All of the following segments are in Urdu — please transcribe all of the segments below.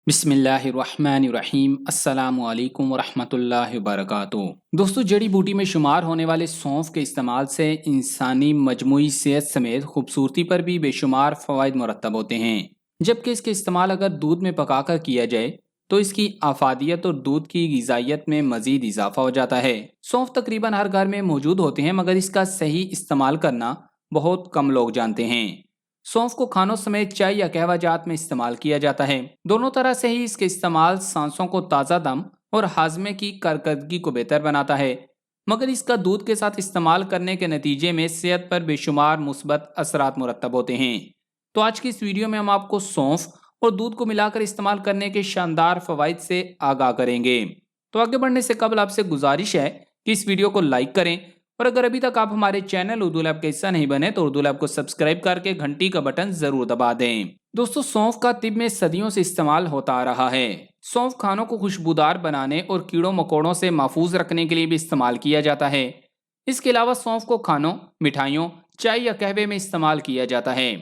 بسم اللہ الرحمن الرحیم۔ السلام علیکم ورحمۃ اللہ وبرکاتہ۔ دوستو، جڑی بوٹی میں شمار ہونے والے سونف کے استعمال سے انسانی مجموعی صحت سمیت خوبصورتی پر بھی بے شمار فوائد مرتب ہوتے ہیں، جبکہ اس کے استعمال اگر دودھ میں پکا کر کیا جائے تو اس کی افادیت اور دودھ کی غذائیت میں مزید اضافہ ہو جاتا ہے۔ سونف تقریباً ہر گھر میں موجود ہوتے ہیں، مگر اس کا صحیح استعمال کرنا بہت کم لوگ جانتے ہیں۔ سونف کو کھانوں سمیت چائے یا قہوہ جات میں استعمال کیا جاتا ہے۔ دونوں طرح سے ہی اس کے استعمال سانسوں کو تازہ دم اور ہاضمے کی کارکردگی کو بہتر بناتا ہے، مگر اس کا دودھ کے ساتھ استعمال کرنے کے نتیجے میں صحت پر بے شمار مثبت اثرات مرتب ہوتے ہیں۔ تو آج کی اس ویڈیو میں ہم آپ کو سونف اور دودھ کو ملا کر استعمال کرنے کے شاندار فوائد سے آگاہ کریں گے۔ تو آگے بڑھنے سے قبل آپ سے گزارش ہے کہ اس ویڈیو کو لائک کریں، اور اگر ابھی تک آپ ہمارے چینل اردو لیب کا حصہ نہیں بنے تو اردو لیب کو سبسکرائب کر کے گھنٹی کا بٹن ضرور دبا دیں۔ دوستو، سونف کا طب میں صدیوں سے استعمال ہوتا آ رہا ہے۔ سونف کھانوں کو خوشبودار بنانے اور کیڑوں مکوڑوں سے محفوظ رکھنے کے لیے بھی استعمال کیا جاتا ہے۔ اس کے علاوہ سونف کو کھانوں، مٹھائیوں، چائے یا قہوے میں استعمال کیا جاتا ہے۔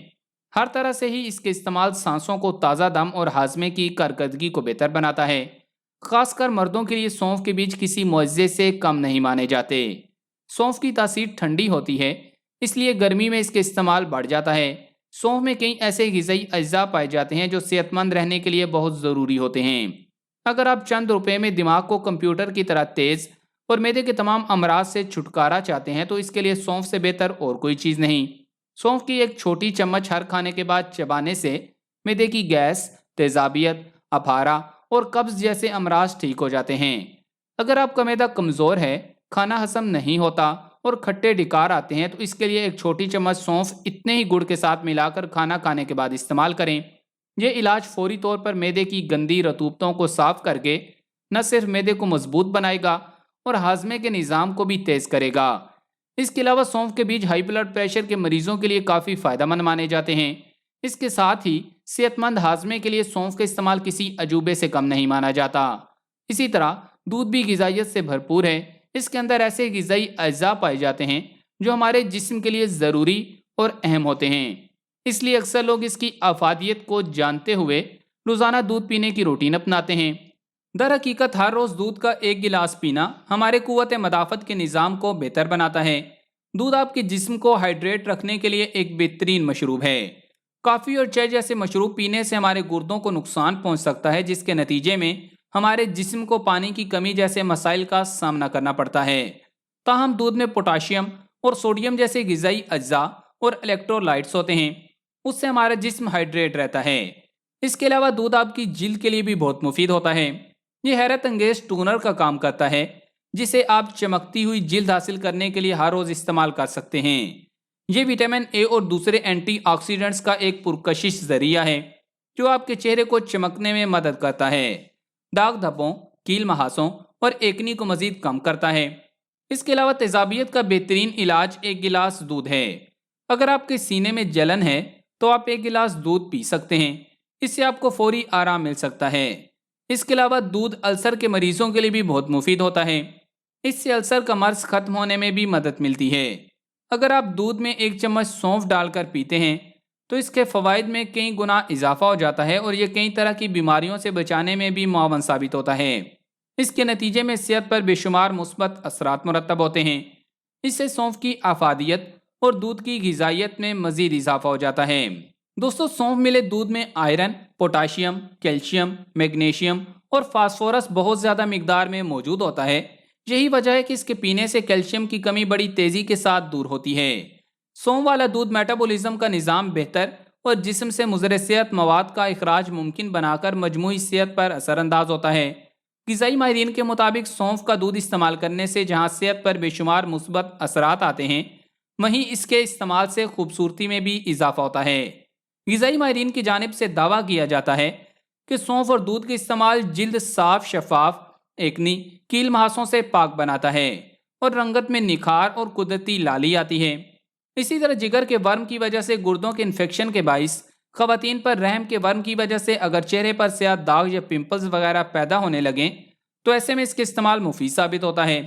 ہر طرح سے ہی اس کے استعمال سانسوں کو تازہ دم اور ہاضمے کی کارکردگی کو بہتر بناتا ہے۔ خاص کر مردوں کے لیے سونف کے بیج کسی معجزے سے کم نہیں مانے جاتے۔ سونف کی تاثیر ٹھنڈی ہوتی ہے، اس لیے گرمی میں اس کے استعمال بڑھ جاتا ہے۔ سونف میں کئی ایسے غذائی اجزاء پائے جاتے ہیں جو صحت مند رہنے کے لیے بہت ضروری ہوتے ہیں۔ اگر آپ چند روپے میں دماغ کو کمپیوٹر کی طرح تیز اور معدے کے تمام امراض سے چھٹکارا چاہتے ہیں تو اس کے لیے سونف سے بہتر اور کوئی چیز نہیں۔ سونف کی ایک چھوٹی چمچ ہر کھانے کے بعد چبانے سے معدے کی گیس، تیزابیت، اپھارا اور قبض جیسے امراض ٹھیک ہو جاتے ہیں۔ اگر آپ کا معدہ کمزور ہے، کھانا ہضم نہیں ہوتا اور کھٹے ڈکار آتے ہیں تو اس کے لیے ایک چھوٹی چمچ سونف اتنے ہی گڑ کے ساتھ ملا کر کھانا کھانے کے بعد استعمال کریں۔ یہ علاج فوری طور پر معدے کی گندی رطوبتوں کو صاف کر کے نہ صرف معدے کو مضبوط بنائے گا اور ہاضمے کے نظام کو بھی تیز کرے گا۔ اس کے علاوہ سونف کے بیج ہائی بلڈ پریشر کے مریضوں کے لیے کافی فائدہ مند مانے جاتے ہیں۔ اس کے ساتھ ہی صحت مند ہاضمے کے لیے سونف کا استعمال کسی عجوبے سے کم نہیں مانا جاتا۔ اسی طرح دودھ بھی غذائیت سے بھرپور ہے۔ اس کے اندر ایسے غذائی اجزاء پائے جاتے ہیں جو ہمارے جسم کے لیے ضروری اور اہم ہوتے ہیں، اس لیے اکثر لوگ اس کی افادیت کو جانتے ہوئے روزانہ دودھ پینے کی روٹین اپناتے ہیں۔ در حقیقت ہر روز دودھ کا ایک گلاس پینا ہمارے قوت مدافعت کے نظام کو بہتر بناتا ہے۔ دودھ آپ کے جسم کو ہائیڈریٹ رکھنے کے لیے ایک بہترین مشروب ہے۔ کافی اور چائے جیسے مشروب پینے سے ہمارے گردوں کو نقصان پہنچ سکتا ہے، جس کے نتیجے میں ہمارے جسم کو پانی کی کمی جیسے مسائل کا سامنا کرنا پڑتا ہے۔ تاہم دودھ میں پوٹاشیم اور سوڈیم جیسے غذائی اجزاء اور الیکٹرولائٹس ہوتے ہیں، اس سے ہمارا جسم ہائیڈریٹ رہتا ہے۔ اس کے علاوہ دودھ آپ کی جلد کے لیے بھی بہت مفید ہوتا ہے۔ یہ حیرت انگیز ٹونر کا کام کرتا ہے، جسے آپ چمکتی ہوئی جلد حاصل کرنے کے لیے ہر روز استعمال کر سکتے ہیں۔ یہ وٹامن اے اور دوسرے اینٹی آکسیڈنٹس کا ایک پرکشش ذریعہ ہے جو آپ کے چہرے کو چمکنے میں مدد کرتا ہے، داغ دھبوں، کیل محاسوں اور ایکنی کو مزید کم کرتا ہے۔ اس کے علاوہ تیزابیت کا بہترین علاج ایک گلاس دودھ ہے۔ اگر آپ کے سینے میں جلن ہے تو آپ ایک گلاس دودھ پی سکتے ہیں، اس سے آپ کو فوری آرام مل سکتا ہے۔ اس کے علاوہ دودھ السر کے مریضوں کے لیے بھی بہت مفید ہوتا ہے، اس سے السر کا مرض ختم ہونے میں بھی مدد ملتی ہے۔ اگر آپ دودھ میں ایک چمچ سونف ڈال کر پیتے ہیں تو اس کے فوائد میں کئی گنا اضافہ ہو جاتا ہے اور یہ کئی طرح کی بیماریوں سے بچانے میں بھی معاون ثابت ہوتا ہے۔ اس کے نتیجے میں صحت پر بے شمار مثبت اثرات مرتب ہوتے ہیں۔ اس سے سونف کی افادیت اور دودھ کی غذائیت میں مزید اضافہ ہو جاتا ہے۔ دوستو، سونف ملے دودھ میں آئرن، پوٹاشیم، کیلشیم، میگنیشیم اور فاسفورس بہت زیادہ مقدار میں موجود ہوتا ہے۔ یہی وجہ ہے کہ اس کے پینے سے کیلشیم کی کمی بڑی تیزی کے ساتھ دور ہوتی ہے۔ سونف والا دودھ میٹابولزم کا نظام بہتر اور جسم سے مضر صحت مواد کا اخراج ممکن بنا کر مجموعی صحت پر اثر انداز ہوتا ہے۔ غذائی ماہرین کے مطابق سونف کا دودھ استعمال کرنے سے جہاں صحت پر بے شمار مثبت اثرات آتے ہیں، وہیں اس کے استعمال سے خوبصورتی میں بھی اضافہ ہوتا ہے۔ غذائی ماہرین کی جانب سے دعویٰ کیا جاتا ہے کہ سونف اور دودھ کے استعمال جلد صاف، شفاف، ایکنی، کیل محاسوں سے پاک بناتا ہے اور رنگت میں نکھار اور قدرتی لالی آتی ہے۔ اسی طرح جگر کے ورم کی وجہ سے گردوں کے انفیکشن کے باعث خواتین پر رحم کے ورم کی وجہ سے اگر چہرے پر سیاہ داغ یا پمپلز وغیرہ پیدا ہونے لگیں تو ایسے میں اس کے استعمال مفید ثابت ہوتا ہے۔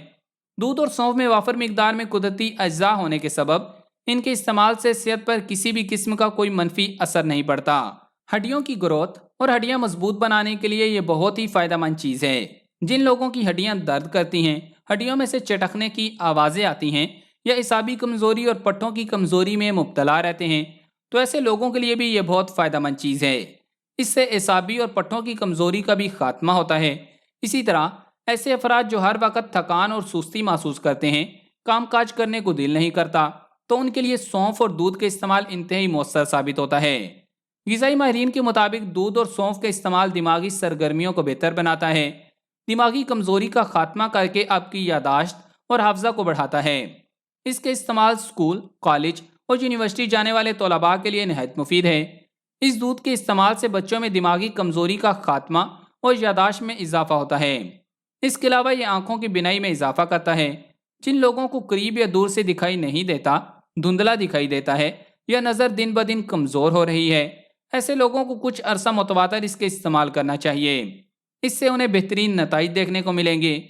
دودھ اور سونف میں وافر مقدار میں قدرتی اجزاء ہونے کے سبب ان کے استعمال سے صحت پر کسی بھی قسم کا کوئی منفی اثر نہیں پڑتا۔ ہڈیوں کی گروتھ، اور ہڈیاں مضبوط بنانے کے لیے یہ بہت ہی فائدہ مند چیز ہے۔ جن لوگوں کی ہڈیاں درد کرتی ہیں، ہڈیوں میں سے چٹکنے کی آوازیں آتی ہیں، یا اعصابی کمزوری اور پٹھوں کی کمزوری میں مبتلا رہتے ہیں، تو ایسے لوگوں کے لیے بھی یہ بہت فائدہ مند چیز ہے۔ اس سے اعصابی اور پٹھوں کی کمزوری کا بھی خاتمہ ہوتا ہے۔ اسی طرح ایسے افراد جو ہر وقت تھکان اور سستی محسوس کرتے ہیں، کام کاج کرنے کو دل نہیں کرتا، تو ان کے لیے سونف اور دودھ کا استعمال انتہائی مؤثر ثابت ہوتا ہے۔ غذائی ماہرین کے مطابق دودھ اور سونف کا استعمال دماغی سرگرمیوں کو بہتر بناتا ہے، دماغی کمزوری کا خاتمہ کر کے آپ کی یادداشت اور حافظہ کو بڑھاتا ہے۔ اس کا استعمال اسکول، کالج اور یونیورسٹی جانے والے طلباء کے لیے نہایت مفید ہے۔ اس دودھ کے استعمال سے بچوں میں دماغی کمزوری کا خاتمہ اور یادداشت میں اضافہ ہوتا ہے۔ اس کے علاوہ یہ آنکھوں کی بینائی میں اضافہ کرتا ہے۔ جن لوگوں کو قریب یا دور سے دکھائی نہیں دیتا، دھندلا دکھائی دیتا ہے، یا نظر دن بدن کمزور ہو رہی ہے، ایسے لوگوں کو کچھ عرصہ متواتر اس کے استعمال کرنا چاہیے۔ اس سے انہیں بہترین نتائج دیکھنے کو ملیں گے۔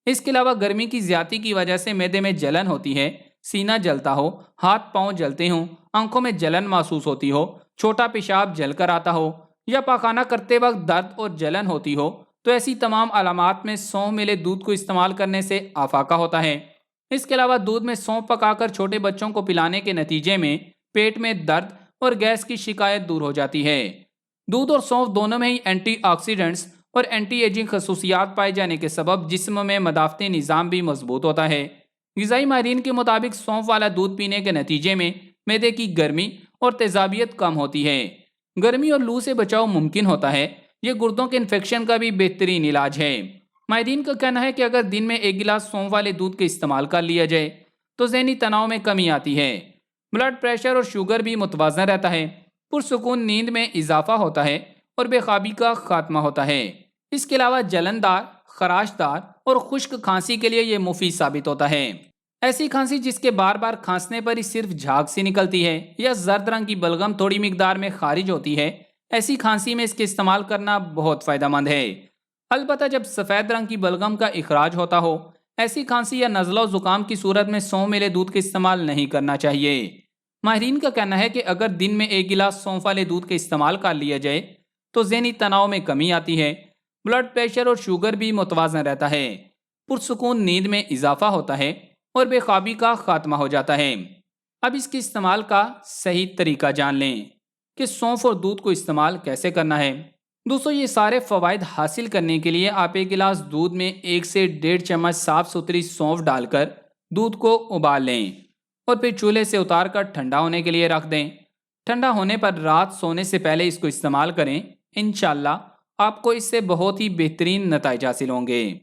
اس کے علاوہ گرمی کی زیادتی کی وجہ سے معدے میں جلن ہوتی ہے، سینہ جلتا ہو، ہاتھ پاؤں جلتے ہوں، آنکھوں میں جلن محسوس ہوتی ہو، چھوٹا پیشاب جل کر آتا ہو، یا پاخانہ کرتے وقت درد اور جلن ہوتی ہو، تو ایسی تمام علامات میں سونف ملے دودھ کو استعمال کرنے سے افاقہ ہوتا ہے۔ اس کے علاوہ دودھ میں سونف پکا کر چھوٹے بچوں کو پلانے کے نتیجے میں پیٹ میں درد اور گیس کی شکایت دور ہو جاتی ہے۔ دودھ اور سونف دونوں میں ہی اینٹی آکسیڈنٹس اور اینٹی ایجنگ خصوصیات پائے جانے کے سبب جسم میں مدافعتی نظام بھی مضبوط ہوتا ہے۔ غذائی ماہرین کے مطابق سونف والا دودھ پینے کے نتیجے میں معدے کی گرمی اور تیزابیت کم ہوتی ہے، گرمی اور لو سے بچاؤ ممکن ہوتا ہے۔ یہ گردوں کے انفیکشن کا بھی بہترین علاج ہے۔ ماہرین کا کہنا ہے کہ اگر دن میں ایک گلاس سونف والے دودھ کا استعمال کر لیا جائے تو ذہنی تناؤ میں کمی آتی ہے، بلڈ پریشر اور شوگر بھی متوازن رہتا ہے، پرسکون نیند میں اضافہ ہوتا ہے اور بے خوابی کا خاتمہ ہوتا ہے۔ اس کے علاوہ جلندار، خراش دار اور خشک کھانسی کے لیے یہ مفید ثابت ہوتا ہے۔ ایسی کھانسی جس کے بار بار کھانسنے پر ہی صرف جھاگ سی نکلتی ہے، یا زرد رنگ کی بلغم تھوڑی مقدار میں خارج ہوتی ہے، ایسی کھانسی میں اس کے استعمال کرنا بہت فائدہ مند ہے۔ البتہ جب سفید رنگ کی بلغم کا اخراج ہوتا ہو، ایسی کھانسی یا نزلہ و زکام کی صورت میں سونف ملے دودھ کا استعمال نہیں کرنا چاہیے۔ ماہرین کا کہنا ہے کہ اگر دن میں ایک گلاس سونف والے دودھ کا استعمال کر لیا جائے تو ذہنی تناؤ میں کمی آتی ہے، بلڈ پریشر اور شوگر بھی متوازن رہتا ہے، پرسکون نیند میں اضافہ ہوتا ہے اور بے خوابی کا خاتمہ ہو جاتا ہے۔ اب اس کے استعمال کا صحیح طریقہ جان لیں کہ سونف اور دودھ کو استعمال کیسے کرنا ہے۔ دوستو، یہ سارے فوائد حاصل کرنے کے لیے آپ ایک گلاس دودھ میں 1 سے 1.5 چمچ صاف ستھری سونف ڈال کر دودھ کو ابال لیں اور پھر چولہے سے اتار کر ٹھنڈا ہونے کے لیے رکھ دیں۔ ٹھنڈا ہونے پر رات سونے سے پہلے اس کو استعمال کریں، انشاءاللہ آپ کو اس سے بہت ہی بہترین نتائج حاصل ہوں گے۔